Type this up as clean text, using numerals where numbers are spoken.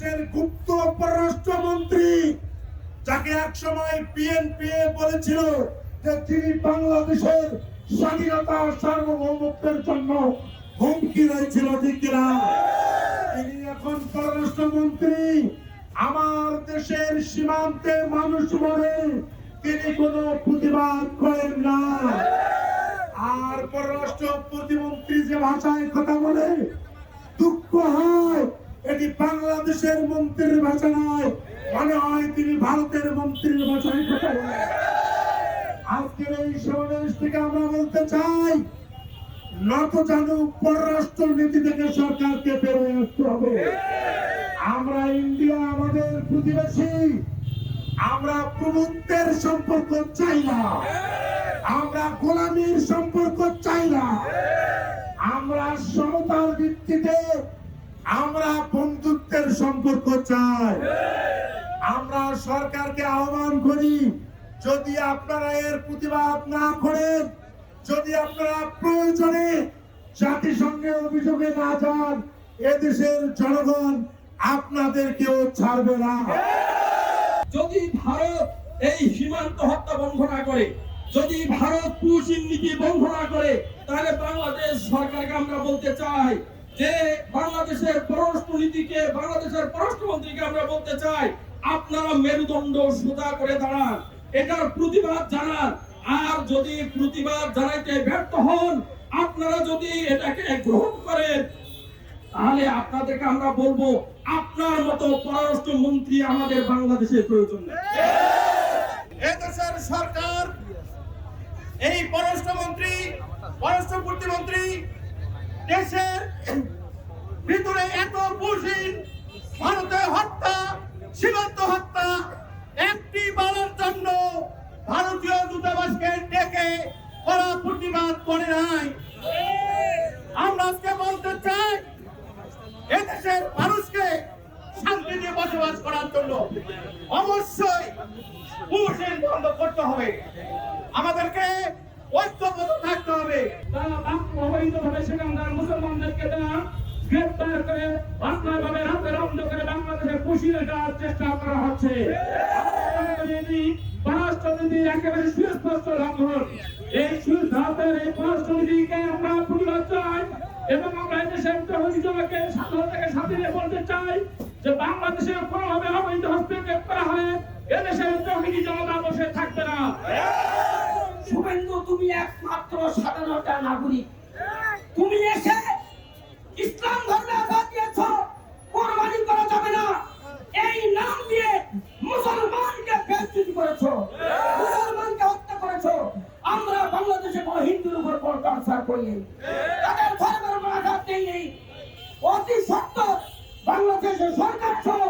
দেশের গুপ্ত পররাষ্ট্রমন্ত্রী, যাকে একসময় বিএনপি বলেছিল যে তিনি বাংলাদেশের স্বাধীনতা সার্বভৌমত্বের জন্য হুমকি রয়েছিল, ঠিক কিনা? তিনি এখন পররাষ্ট্রমন্ত্রী। আমার দেশের সীমান্তে মানুষ মরে তিনি কোনো প্রতিবাদ করেন না। আর পররাষ্ট্র প্রতিমন্ত্রী যে ভাষায় কথা বলে, দুঃখ হয় এটি বাংলাদেশের মন্ত্রীর ভাষা নয়, মনে হয় তিনি ভারতের মন্ত্রীর ভাষায় কথা বলে। আজকের এই সমাবেশ থেকে আমরা বলতে চাই, নত জানু পররাষ্ট্র নীতি থেকে সরকারকে বেরোয় আসতে হবে। আমরা ইন্ডিয়া আমাদের প্রতিবেশী, আমরা প্রভুত্বের সম্পর্ক চাই না, আমরা গোলামীর সম্পর্ক চাই না, আমরা সমতার ভিত্তিতে আমরা বন্ধুত্বের সম্পর্ক চাই। আমরা সরকারকে আহ্বান করি, যদি আপনারা এর প্রতিবাদ না করেন, যদি আপনারা প্রয়োজনে জাতিসংঘে অভিযোগে না যান, এদেশের জনগণ আপনাদেরকেও ছাড়বে না। যদি ভারত এই সীমান্ত হত্যা বন্ধ না করে, যদি ভারত পুশিন নীতি বন্ধ না করে, তাহলে বাংলাদেশ সরকারকে আমরা বলতে চাই যে বাংলাদেশের পররাষ্ট্র নীতিকে, বাংলাদেশের পররাষ্ট্রমন্ত্রীকে আমরা বলতে চাই, আপনারা মেরুদণ্ড সোজা করে দাঁড়ান, এটার প্রতিবাদ জানান। আর যদি প্রতিবাদ জানাইতে ব্যর্থ হন, আপনারা যদি এটাকে গ্রহণ করেন, তাহলে আপনাদেরকে আমরা বলবো আপনার মতো পররাষ্ট্রমন্ত্রী আমাদের বাংলাদেশের প্রয়োজন নেই। এদেশের সরকার এই পররাষ্ট্রমন্ত্রী, পররাষ্ট্র প্রতিমন্ত্রী দেশের ভিতরে এত পুশিন, ভারতে হত্যা, সীমান্ত হত্যা একটি বারের জন্য ভারতীয় দূতাবাসকে ডেকে করা প্রতিবাদ করে নাই। আমরা আজকে বলতে চাই, এদেশের মানুষকে শান্তিতে বসবাস করার জন্য অবশ্যই পুশিন বন্ধ করতে হবে, আমাদেরকে ঐক্যবদ্ধ থাকতে হবে। তারা অবৈধভাবে সেখানকার মুসলমানদেরকে গ্রেপ্তার করে বাংলাভাবে রাতের অন্ধকারে বাংলাদেশে পুষিয়ে দেওয়ার চেষ্টা করা হচ্ছে। পররাষ্ট্রনীতির একেবারে সুস্পষ্ট লঙ্ঘন। এই সুস্পষ্টের এই পররাষ্ট্রনীতিকে আমরা প্রতিবাদ চাই এবং আমরা এদেশের অভিযোগকে স্বাধীনতাকে সাথে নিয়ে বলতে চাই যে বাংলাদেশে কোনোভাবে অবৈধ হস্তক্ষেপ করা হলে এদেশের তৌহিদি জনতা বসে থাকবে না। শুভেন্দু, তুমি একমাত্র স্বাধীনতা নাগরিক, তুমি এসে ইসলাম ধর্মে আঘাত দিয়েছ, কোরবানি করা যাবে না এই নাম দিয়ে মুসলমানকে বেইজ্জতি করেছ, মুসলমানকে হত্যা করেছ। আমরা বাংলাদেশে কোনো হিন্দুর উপর কোনো টর্চার করিনি, তাদের ধর্মের উপর আঘাত নেই। অতি সত্য বাংলাদেশের সরকার সহ